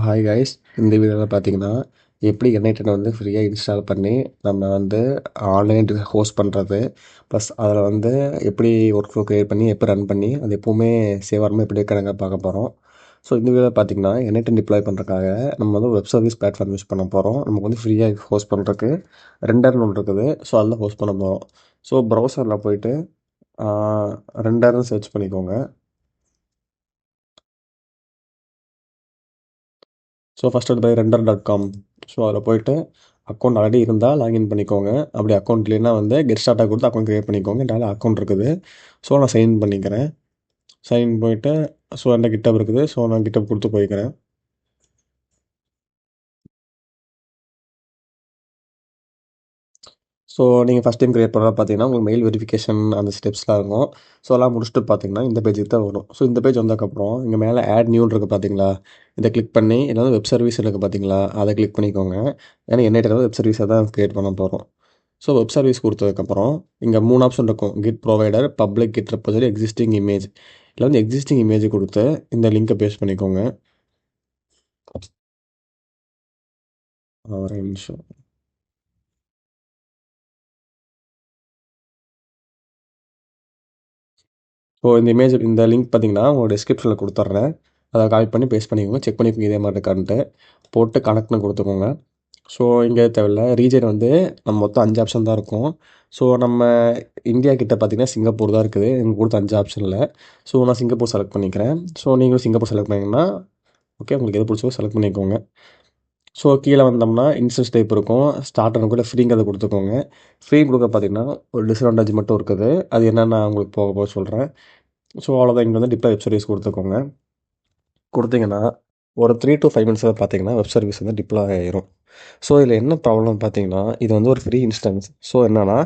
Hi guys, இந்த வீடியோவில் பார்த்தீங்கன்னா எப்படி என்ஐடென் வந்து ஃப்ரீயாக இன்ஸ்டால் பண்ணி நம்ம வந்து ஆன்லைன் ஹோஸ்ட் பண்ணுறது, ப்ளஸ் அதில் வந்து எப்படி ஒர்க் ஃப்ளோ க்ரியேட் பண்ணி எப்படி ரன் பண்ணி அது எப்போவுமே சேவ் ஆகாமல் எப்படி இருக்கிறாங்க பார்க்க போகிறோம். ஸோ இந்த வீடியோவில் பார்த்தீங்கன்னா என்ஐடென் டிப்ளாய் பண்ணுறதுக்காக நம்ம வந்து வெப் சர்வீஸ் பிளாட்ஃபார்ம் யூஸ் பண்ண போகிறோம். நமக்கு வந்து ஃப்ரீயாக ஹோஸ்ட் பண்ணுறதுக்கு ரெண்டர்னு ஒன்று இருக்குது. ஸோ அதில் ஹோஸ்ட் பண்ண போகிறோம். ஸோ ப்ரௌசரில் போயிட்டு ரெண்டர்னு சர்ச் பண்ணிக்கோங்க. ஸோ ஃபஸ்ட் எடுத்து போய் ரெண்டர்.com. ஸோ அதில் போயிட்டு அக்கௌண்ட் ஆல்ரெடி இருந்தால் லாகின் பண்ணிக்கோங்க. அப்படி அக்கௌண்ட் இல்லைன்னா வந்து கெட் ஸ்டார்ட்டாக கொடுத்து அக்கௌண்ட் க்ரியேட் பண்ணிக்கோங்க. என்னால் அக்கௌண்ட் இருக்குது. ஸோ நான் சைன் பண்ணிக்கிறேன். சைன் போயிட்டு ஸோ என்கிட்ட கிட்டப் இருக்குது. ஸோ நான் கிட்டப் கொடுத்து போய்க்கிறேன். ஸோ நீங்கள் ஃபஸ்ட் டைம் க்ரியேட் பண்ணுறதா பார்த்தீங்கன்னா உங்களுக்கு மெயில் வெரிஃபிகேஷன் அந்த ஸ்டெப்ஸ்லாம் இருக்கும். ஸோ எல்லாம் முடிச்சுட்டு பார்த்தீங்கன்னா இந்த பேஜுக்கு தான் வரும். ஸோ இந்த பேஜ் வந்ததுக்கப்புறம் இங்கே மேலே ஆட் நியூன்னு இருக்குது பார்த்தீங்களா, இதை கிளிக் பண்ணி ஏதாவது வெப் சர்வீஸ் இருக்குது பார்த்தீங்களா, அதை கிளிக் பண்ணிக்கோங்க. ஏன்னா என்னைட்ட வெப் சர்வீஸை தான் க்ரியேட் பண்ண போகிறோம். ஸோ வெப் சர்வீஸ் கொடுத்ததுக்கப்புறம் இங்கே 3 ஆப்ஷன் இருக்கும். Git provider, public git repository, existing image. இதில் வந்து எக்ஸிஸ்டிங் இமேஜ் கொடுத்து இந்த லிங்கை பேஸ்ட் பண்ணிக்கோங்க. ஒரு நிமிஷம். ஸோ இந்த இமேஜ் இந்த லிங்க் பார்த்தீங்கன்னா உங்கள் டிஸ்கிரிப்ஷனில் கொடுத்துட்றேன். அதை காப்பி பண்ணி பேஸ்ட் பண்ணிக்கோங்க. செக் பண்ணிக்கோங்க இதே மாதிரி இருக்கான்ட்டு. போட்டு கனெக்ட்னு கொடுத்துக்கோங்க. ஸோ இங்கே தேவையில்ல ரீஜன் வந்து நம்ம மொத்தம் 5 ஆப்ஷன் தான் இருக்கும். ஸோ நம்ம இந்தியா கிட்ட பார்த்தீங்கன்னா சிங்கப்பூர் தான் இருக்குது. எனக்கு கொடுத்த 5 ஆப்ஷனில். ஸோ நான் சிங்கப்பூர் செலக்ட் பண்ணிக்கிறேன். ஸோ நீங்களும் சிங்கப்பூர் செலக்ட் பண்ணிங்கன்னா ஓகே, உங்களுக்கு எது பிடிச்சோ செலக்ட் பண்ணிக்கோங்க. ஸோ கீழே வந்தோம்னா இன்ஸ்டன்ஸ் டைப் இருக்கும். ஸ்டார்டர் கூட ஃப்ரீங்கிறத கொடுத்துக்கோங்க. ஃப்ரீ கொடுக்க பார்த்தீங்கன்னா ஒரு டிஸ்அட்வான்டேஜ் மட்டும் இருக்குது. அது என்னென்னு நான் உங்களுக்கு போக போக சொல்கிறேன். ஸோ அவ்வளோதான். இங்கே வந்து டிப்ளாய் வெப் சர்வீஸ் கொடுத்துக்கோங்க. கொடுத்தீங்கன்னா ஒரு 3 to 5 மினிட்ஸில் பார்த்தீங்கன்னா வெப் சர்வீஸ் வந்து டிப்ளாய் ஆயிரும். ஸோ இதில் என்ன ப்ராப்ளம் பார்த்தீங்கன்னா இது வந்து ஒரு ஃப்ரீ இன்ஸ்டன்ஸ். ஸோ என்னன்னா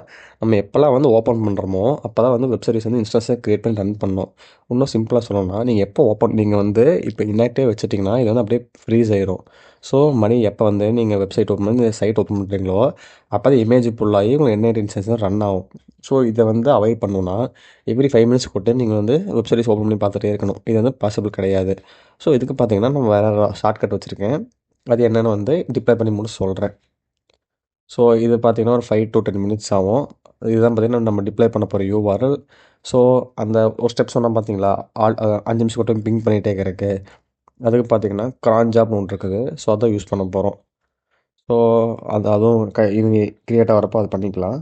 நம்ம எப்போல்லாம் வந்து ஓப்பன் பண்ணுறோமோ அப்போ தான் வந்து வெப் சர்வீஸ் வந்து இன்ஸ்டன்ஸை க்ரியேட் பண்ணி ரன் பண்ணணும். இன்னும் சிம்பிளாக சொல்லணும்னா நீங்கள் எப்போ நீங்கள் வந்து இப்போ இன்னாக்டே வச்சுட்டிங்கன்னா இது வந்து அப்படியே ஃப்ரீஸ் ஆயிரும். ஸோ மணி எப்போ வந்து நீங்கள் வெப்சைட் ஓப்பன் பண்ணி சைட் ஓப்பன் பண்ணுறீங்களோ அப்போ தான் இமேஜ் ஃபுல்லாகி உங்களுக்கு என்ன இன்ஸ்டன்ஸ் ரன் ஆகும். ஸோ இதை வந்து அவாய்ட் பண்ணணும்னா எவ்ரி 5 மினிட்ஸ் போட்டு நீங்கள் வந்து வெப் சர்வீஸ் ஓப்பன் பண்ணி பார்த்துட்டே இருக்கணும். இது வந்து பாசிபிள் கிடையாது. ஸோ இதுக்கு பார்த்தீங்கன்னா நம்ம வேறு ஷார்ட்கட் வச்சுருக்கேன். அது என்னென்னு வந்து டிப்ளாய் பண்ணி முடிச்சு சொல்கிறேன். ஸோ இது பார்த்தீங்கன்னா ஒரு 5 to 10 மினிட்ஸ் ஆகும். இதுதான் பார்த்தீங்கன்னா நம்ம டிப்ளாய் பண்ண போகிற யூஆர்எல். ஸோ அந்த ஒரு ஸ்டெப் சொன்னால் பார்த்தீங்களா, 5 நிமிஷம் மட்டும் பிங் பண்ணிகிட்டே இருக்கிறக்கு. அதுக்கு பார்த்தீங்கன்னா க்ரான் ஜாப்னு ஒன்று இருக்குது. ஸோ அதான் யூஸ் பண்ண போகிறோம். ஸோ அதுவும் இது க்ரியேட் ஆகிறப்போ அது பண்ணிக்கலாம்.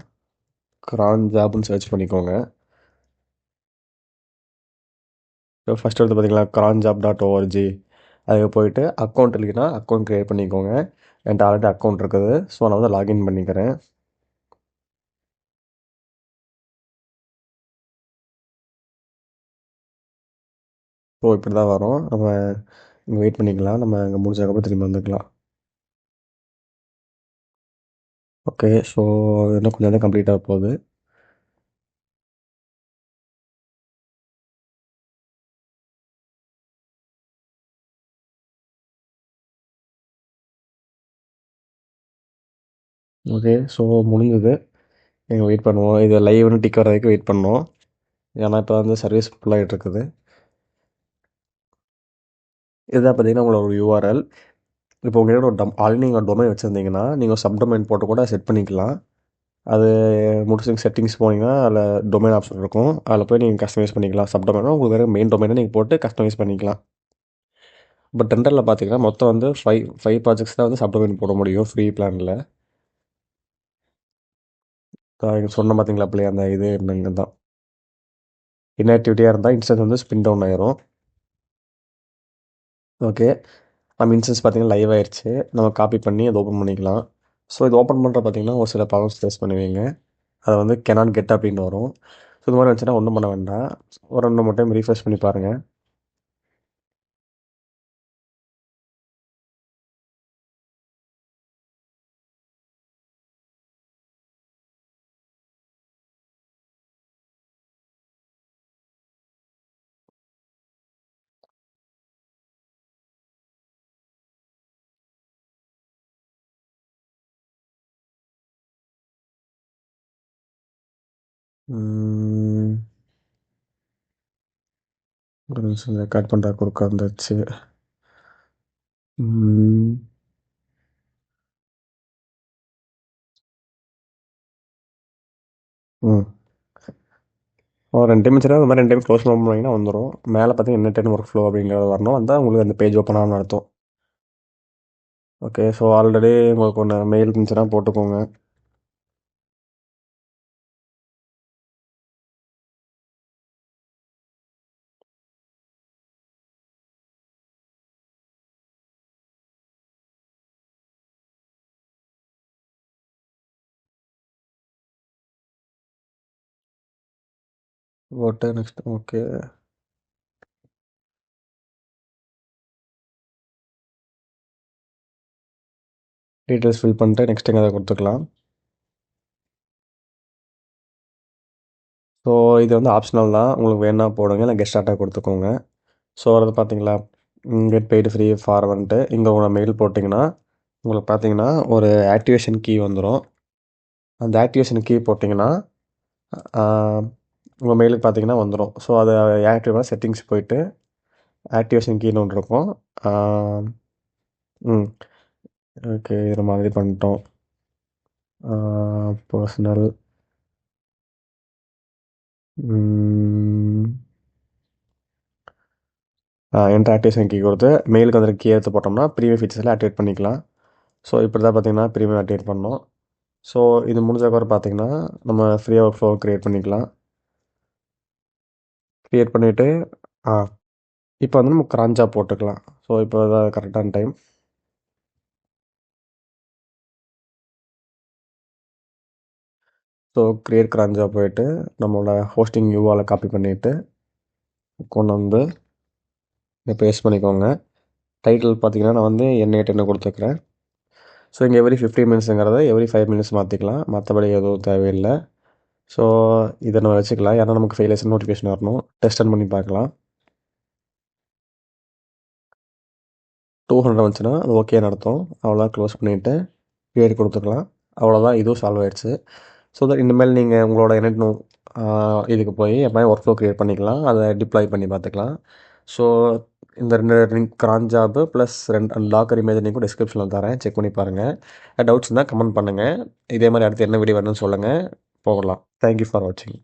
க்ரான் ஜாப்னு சர்ச் பண்ணிக்கோங்க. ஸோ ஃபஸ்ட் எடுத்து பார்த்தீங்களா cronjob.org. அதுக்கு போயிட்டு அக்கௌண்ட் இல்லைன்னா அக்கௌண்ட் க்ரியேட் பண்ணிக்கோங்க. என்கிட்ட ஆல்ரெடி அக்கௌண்ட் இருக்குது. ஸோ நான் வந்து லாகின் பண்ணிக்கிறேன். ஸோ இப்படி தான் வரும். நம்ம இங்கே வெயிட் பண்ணிக்கலாம். நம்ம இங்கே முடிச்சதுக்கப்புறம் திரும்பி வந்துக்கலாம். ஓகே, ஸோ இன்னும் கொஞ்சம் தான் கம்ப்ளீட் ஆக போகுது. ஓகே, ஸோ முடிஞ்சது. நீங்கள் வெயிட் பண்ணுவோம். இது லைவ்னு டிக் வர வரைக்கும் வெயிட் பண்ணோம். ஏன்னா இப்போ வந்து சர்வீஸ் ஃபுல்லாகிட்டு இருக்குது. இதுதான் பார்த்தீங்கன்னா உங்களோட யூஆர்எல். இப்போ உங்கள்கிட்ட ஒரு ஆல்ரெடி நீங்கள் ஒரு டொமைன் வச்சுருந்தீங்கன்னா நீங்கள் சப்டொமைன் போட்டு கூட செட் பண்ணிக்கலாம். அது முடிச்சு செட்டிங்ஸ் போனீங்கன்னா அதில் டொமைன் ஆப்ஷன் இருக்கும். அதில் போய் நீங்கள் கஸ்டமைஸ் பண்ணிக்கலாம். சப்டொமைனா உங்களுக்கு வேறு மெயின் டொமைனை நீங்கள் போட்டு கஸ்டமைஸ் பண்ணிக்கலாம். பட் டெண்டரில் பார்த்தீங்கன்னா மொத்தம் வந்து ஃபைவ் ப்ராஜெக்ட்ஸ் தான் வந்து சப்டொமைன் போட முடியும் ஃப்ரீ பிளானில். சொன்ன பார்த்தீங்களா அப்படியே அந்த இது என்னங்க தான் இன்ஆக்டிவிட்டியாக இருந்தால் இன்ஸ்டன்ஸ் வந்து ஸ்பின் டவுன் ஆயிரும். ஓகே, நம்ம இன்ஸ்டன்ஸ் பார்த்தீங்கன்னா லைவ் ஆயிடுச்சு. நம்ம காப்பி பண்ணி அதை ஓப்பன் பண்ணிக்கலாம். ஸோ இது ஓப்பன் பண்ணுற பார்த்தீங்கன்னா ஒரு சில ப்ராப்ளம்ஸ் ஃபேஸ் பண்ணுவீங்க. அதை வந்து cannot get அப்படின்னு வரும். ஸோ இது மாதிரி வந்துச்சுன்னா ஒன்றும் பண்ண வேண்டாம். ஒரு 2 டைம் ரீஃப்ரெஷ் பண்ணி பாருங்கள். ஒரு நிமிஷம் ரெக்கார்ட் பண்ணுற குறுக்க வந்துச்சு. ம். ம். 2 டைம் வச்சுட்டா அது மாதிரி 2 டைம் க்ளோஸ் பண்ணிங்கன்னா வந்துடும். மேலே பார்த்தீங்கன்னா என்ன ஒர்க் ஃப்ளோ அப்படிங்கிறது வரணும். வந்தால் உங்களுக்கு அந்த பேஜ் ஓப்பன் ஆகணும்னு அர்த்தம். ஓகே. ஸோ ஆல்ரெடி உங்களுக்கு ஒன்று மெயில் இருந்துச்சுன்னா போட்டுக்கோங்க. போட்டு நெக்ஸ்ட் ஓகே. டீட்டெயில்ஸ் ஃபில் பண்ணிட்டு நெக்ஸ்ட் எங்கே அதை கொடுத்துக்கலாம். ஸோ இது வந்து ஆப்ஷனல் தான். உங்களுக்கு வேணா போடுங்க, இல்லை கெஸ்ட் ஸ்டார்ட்டாக கொடுத்துக்கோங்க. ஸோ வரது பார்த்தீங்களா, கெட் பெய்டு ஃப்ரீ ஃபார் வந்துட்டு இங்கே உங்களை மெயில் போட்டிங்கன்னா உங்களுக்கு பார்த்தீங்கன்னா ஒரு ஆக்டிவேஷன் கீ வந்துடும். அந்த ஆக்டிவேஷன் கீ போட்டிங்கன்னா உங்கள் மெயிலுக்கு பார்த்தீங்கன்னா வந்துடும். ஸோ அதை ஆக்டிவாக செட்டிங்ஸ் போயிட்டு ஆக்டிவேஷன் கீன்னு ஒன்று இருக்கும். ம் ஓகே. இது மாதிரி பண்ணிட்டோம். பர்சனல் என்ட்ரு ஆக்டிவேஷன் கீ கொடுத்து மெயிலுக்கு வந்துட்டு கீ எடுத்து போட்டோம்னா ப்ரீமியம் ஃபீச்சர்ஸில் ஆக்டிவேட் பண்ணிக்கலாம். ஸோ இப்படி தான் பார்த்தீங்கன்னா ப்ரீமியம் ஆக்டிவேட் பண்ணோம். ஸோ இது முடிஞ்சக்கப்புறம் பார்த்தீங்கன்னா நம்ம ஃப்ரீயாக ஒர்க் ஃப்ளோ க்ரியேட் பண்ணிக்கலாம். க்ரியேட் பண்ணிவிட்டு இப்போ வந்து நம்ம க்ரான் ஜாப் போட்டுக்கலாம். ஸோ இப்போ தான் கரெக்டான டைம். ஸோ க்ரியேட் க்ரான் ஜாப் போயிட்டு நம்மளோட ஹோஸ்டிங் யூஆரில் காப்பி பண்ணிவிட்டு கொண்டு வந்து இங்கே பேஸ்ட் பண்ணிக்கோங்க. டைட்டில் பார்த்தீங்கன்னா நான் வந்து N8 கொடுத்துருக்குறேன். ஸோ இங்கே எவ்ரி 15 மினிட்ஸுங்கிறத எவ்ரி 5 மினிட்ஸ் மாற்றிக்கலாம். மற்றபடி எதுவும் தேவையில்லை. ஸோ இதை நம்ம வச்சுக்கலாம். ஏன்னா நமக்கு ஃபெயிலியர்ஸ் நோட்டிஃபிகேஷன் வரணும். டெஸ்ட் ரன் பண்ணி பார்க்கலாம். 200 வந்துச்சுன்னா அது ஓகேன்னு அர்த்தம். அவ்வளோதான். க்ளோஸ் பண்ணிவிட்டு கிளியர் கொடுத்துக்கலாம். அவ்வளோதான். இதுவும் சால்வ் ஆயிடுச்சு. ஸோ தட் இனிமேல் நீங்கள் உங்களோட என்ன இதுக்கு போய் எப்போயும் ஒர்க் ஃப்ளோ க்ரியேட் பண்ணிக்கலாம். அதை டிப்ளாய் பண்ணி பார்த்துக்கலாம். ஸோ இந்த 2 link க்ரான் job plus 2 locker image லிங்க்கும் டிஸ்கிரிப்ஷனில் தரேன். செக் பண்ணி பாருங்கள். டவுட்ஸ் இருந்தால் கமெண்ட் பண்ணுங்கள். இதே மாதிரி அடுத்து என்ன வீடியோ வேணும்னு சொல்லுங்கள். போகலாம். தேங்க்யூ ஃபார் வாட்சிங்.